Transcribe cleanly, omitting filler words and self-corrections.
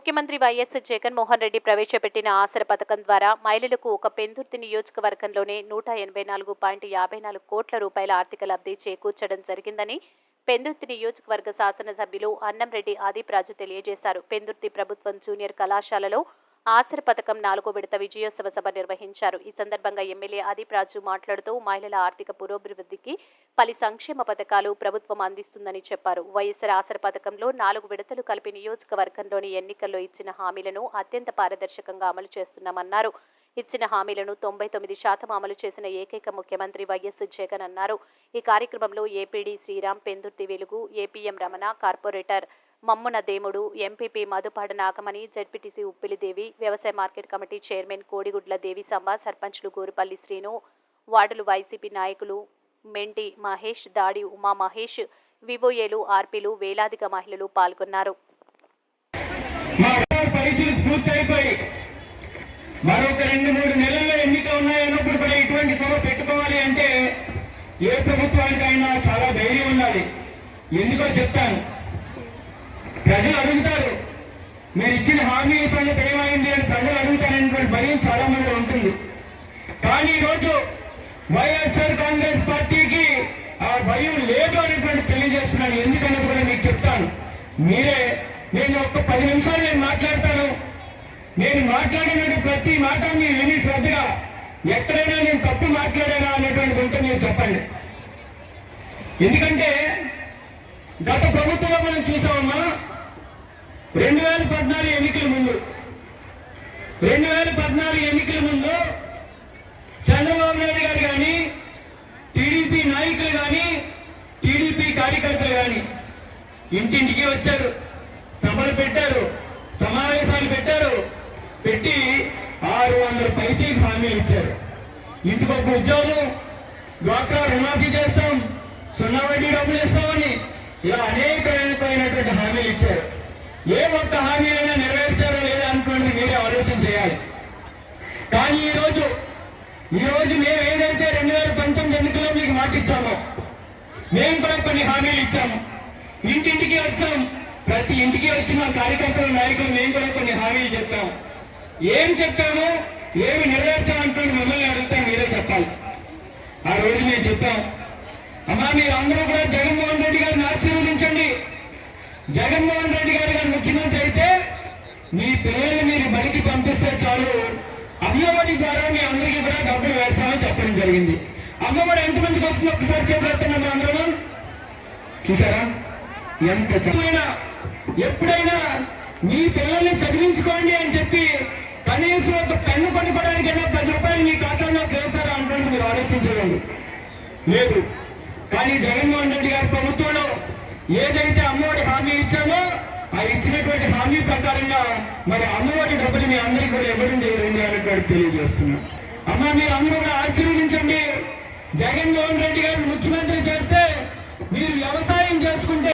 ముఖ్యమంత్రి వైఎస్ జగన్మోహన్ రెడ్డి ప్రవేశపెట్టిన ఆసర పథకం ద్వారా మహిళలకు ఒక పెందుర్తి నియోజకవర్గంలోనే 184.54 కోట్ల రూపాయల ఆర్థిక లబ్ధి చేకూర్చడం జరిగిందని పెందుర్తి నియోజకవర్గ శాసనసభ్యులు అన్నంరెడ్డి ఆదిప్రాజు తెలియజేశారు. పెందుర్తి ప్రభుత్వం జూనియర్ కళాశాలలో ఆసర పథకం 4వ విడత విజయోత్సవ సభ నిర్వహించారు. ఈ సందర్భంగా ఎమ్మెల్యే ఆదిప్రాజు మాట్లాడుతూ మహిళల ఆర్థిక పురోభివృద్ధికి పలు సంక్షేమ పథకాలు ప్రభుత్వం అందిస్తుందని చెప్పారు. వైఎస్ఆర్ ఆసర పథకంలో 4 విడతలు కలిపి నియోజకవర్గంలోని ఎన్నికల్లో ఇచ్చిన హామీలను అత్యంత పారదర్శకంగా అమలు చేస్తున్నామన్నారు. ఇచ్చిన హామీలను 99% అమలు చేసిన ఏకైక ముఖ్యమంత్రి వైఎస్ జగన్ అన్నారు. ఈ కార్యక్రమంలో ఏపీడీ శ్రీరామ్, పెందుర్తి వెలుగు, ఏపీఎం రమణ, కార్పొరేటర్ మమ్మున దేముడు, ఎంపీపీ మధుపాడ నాగమణి, జెడ్పీటీసీ ఉప్పిలిదేవి, వ్యవసాయ మార్కెట్ కమిటీ చైర్మన్ కోడిగుడ్ల దేవిసంబ, సర్పంచ్లు గోరుపల్లి శ్రీను, వార్డులు వైసీపీ నాయకులు మెంటి మహేష్, దాడి ఉమా మహేష్, వివోఏలు, ఆర్పీలు, వేలాదిగా మహిళలు పాల్గొన్నారు. మరొక 2-3 నెలల్లో ఎన్నిక ఉన్నాయన్నప్పుడు కూడా ఇటువంటి సభ పెట్టుకోవాలి అంటే ఏ ప్రభుత్వానికైనా చాలా ధైర్యం ఉండాలి. ఎందుకో చెప్తాను. ప్రజలు అడుగుతారు, మీరు ఇచ్చిన హామీ సంగతి ఏమైంది అని ప్రజలు అడుగుతారనేటువంటి భయం చాలా మంది ఉంటుంది. కానీ ఈరోజు వైఎస్ఆర్ కాంగ్రెస్ పార్టీకి ఆ భయం లేదు అనేటువంటి తెలియజేస్తున్నాను. ఎందుకన్నది కూడా మీకు చెప్తాను. నేను ఒక్క 10 నిమిషాలు నేను మాట్లాడతాను. నేను మాట్లాడిన ప్రతి మాట మీరు విని శ్రద్ధగా ఎక్కడైనా నేను తప్పు మాట్లాడానా అనేటువంటి ఉంటే మీరు చెప్పండి. ఎందుకంటే గత ప్రభుత్వంలో మనం చూసామమ్మా, 2014 ఎన్నికల ముందు చంద్రబాబు నాయుడు గారు కానీ, టీడీపీ నాయకులు కానీ, టీడీపీ కార్యకర్తలు కానీ ఇంటింటికి వచ్చారు, సభలు పెట్టారు, సమావేశాలు పెట్టారు, పెట్టి 600 పైచీకి హామీలు ఇచ్చారు. ఇంటికొక ఉద్యోగం, డ్వాక్రా రుణమాఫీ చేస్తాం, 0 వడ్డీ డబ్బులు ఇస్తామని ఇలా అనేకమైనటువంటి హామీలు ఇచ్చారు. ఏ ఒక్క హామీ అయినా నెరవేర్చారో లేదా అనుకోండి, మీరే ఆలోచన చేయాలి. కానీ ఈరోజు మేము ఏదైతే 2019 ఎన్నికల్లో మీకు మాట ఇచ్చామో, మేము కూడా కొన్ని హామీలు ఇచ్చాము. ఇంటింటికి వచ్చాం, ప్రతి ఇంటికి వచ్చి మా కార్యకర్తల నాయకులు మేము కూడా కొన్ని హామీలు చెప్పాము. ఏం చెప్పామో, ఏమి నెరవేర్చామనుకోండి మిమ్మల్ని అడిగితే మీరే చెప్పాలి. ఆ రోజు మేము చెప్పాం, అమ్మా మీరు అందరూ కూడా జగన్మోహన్ రెడ్డి గారిని ఆశీర్వదించండి. జగన్మోహన్ రెడ్డి గారు ముఖ్యమంత్రి అయితే మీ పిల్లల్ని మీరు బడికి పంపిస్తే చాలు, అమ్మఒడి ద్వారా మీ అందరికీ కూడా డబ్బులు వేస్తామని చెప్పడం జరిగింది. అమ్మఒడి ఎంతమందికి వస్తుంది ఒక్కసారి చెప్పేస్తున్నాం అందరూ. చూసారా ఎంత చదువునా? ఎప్పుడైనా మీ పిల్లల్ని చదివించుకోండి అని చెప్పి కనీసం ఒక పెన్ను కొనుక్కోవడానికైనా 10 రూపాయలు మీ ఖాతాలో వేశారా అనుకోండి, మీరు ఆలోచించండి. లేదు. కానీ జగన్మోహన్ రెడ్డి గారి ప్రభుత్వంలో ఏదైతే అమ్మఒడి హామీ ఇచ్చామో ఆ ఇచ్చినటువంటి హామీ ప్రకారంగా మరి అమ్మఒడి డబ్బులు మీ అందరికీ కూడా ఇవ్వడం జరిగింది అనేటువంటి తెలియజేస్తున్నాం. అమ్మ మీరు అందరూ కూడా ఆశీర్వదించండి. జగన్మోహన్ రెడ్డి గారు ముఖ్యమంత్రి చేస్తే మీరు వ్యవసాయం చేసుకుంటే